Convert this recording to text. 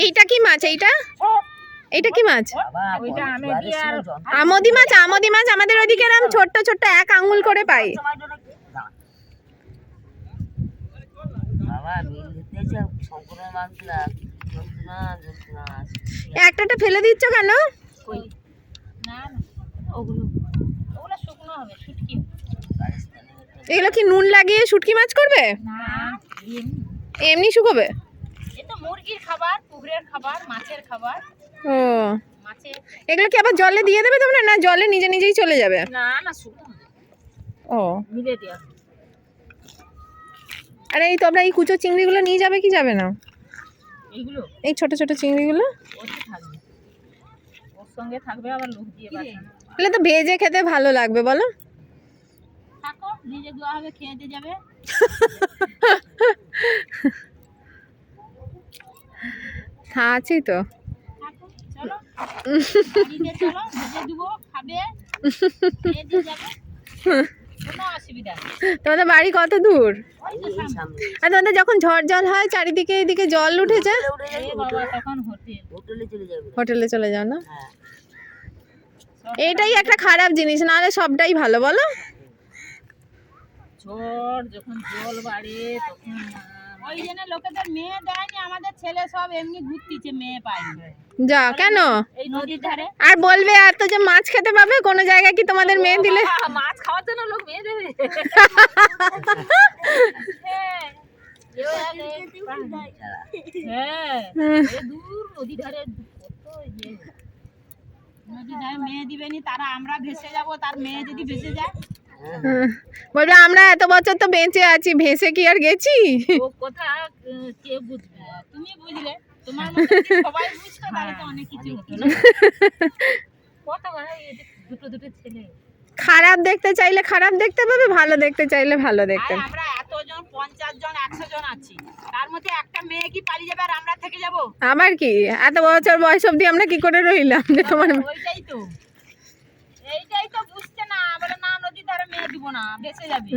এইটা কি মাছ? এইটা কি মাছ? আমোদি মাছ। আমোদি মাছ আমাদের ওইদিকে এরকম ছোট্ট ছোট্ট 1 আঙ্গুল করে পাই। একটা ফেলে দিচ্ছ কেন? এগুলো কি নুন লাগিয়ে শুটকি মাছ করবে? এমনি শুকোবে? মুরগির খাবার, পুকুরের খাবার, মাছের খাবার। ও, এগুলো কি আবার জলে দিয়ে দেবে তোমরা, না জলে নিজে নিজেই চলে যাবে? না না, শুকনো। ও, মিলে দেয়া। আরে এই তোমরা এই কুচো চিংড়িগুলো নিয়ে যাবে কি যাবে না? এইগুলো এই ছোট ছোট চিংড়িগুলো ওতে থাকবে, ওর সঙ্গে থাকবে আবার লোক দিয়ে বাঁচানো। এগুলো তো ভেজে খেতে ভালো লাগবে বলো? থাকো, নিজে দেওয়া হবে, খেয়ে দিয়ে যাবে। আছি তো। থাকো, চলো বাড়িতে চলো, ভেজে দেবো, খাবে, খেয়ে দিয়ে যাবে, কোনো অসুবিধা নেই। তোমাদের বাড়ি কত দূর? ওই তো সামনে। আর তোমাদের যখন ঝড় জল হয় চারিদিকে এদিকে জল উঠেছে, এ বাবা, তখন হোটেলে চলে যাও না? হ্যাঁ, এইটাই একটা খারাপ জিনিস, নাহলে সবটাই ভালো বলো? ঝড় যখন জল বাড়ে তখন ওই জন্য লোকেদের মেয়ে দেয়নি, আমাদের ছেলে সব এমনি ঘুরতিছে, মেয়ে পায়নি। যা কেন? এই নদীর ধারে। আর বলবে এত যে মাছ খেতে পাবে, কোনো জায়গায় কি তোমাদের মেয়ে দিলে? মাছ খাওয়ার জন্য লোক মেয়ে দেবে? দূর নদী ধারে মেয়ে দিবেনি, তারা আমরা ভেসে যাব, তার মেয়ে যদি ভেসে যায় বলবে আমরা এত বছর তো বেঁচে আছি, ভেসে কি আর গেছি? ও কথা কে বুঝবে? তুমি বুঝলে, তোমার মতো যদি সবাই বুঝতো তাহলে তো অনেক কিছু হতো না। কত দুটো দুটো ছেলে। খারাপ দেখতে চাইলে খারাপ দেখতে পাবে, ভালো দেখতে চাইলে ভালো দেখতে পাবে। আমরা এতজন 50 জন 100 জন আছি, তার মধ্যে একটা মেয়ে কি পালিয়ে যাবে আর আমরা থেকে যাব? আমার কি এত বছর বয়স অবধি আমরা কি করে রইলাম যে তোমার? এইটাই তো বুঝছে না, বলে না নদীর ধারে মেয়ে দিব না, ভেসে যাবে।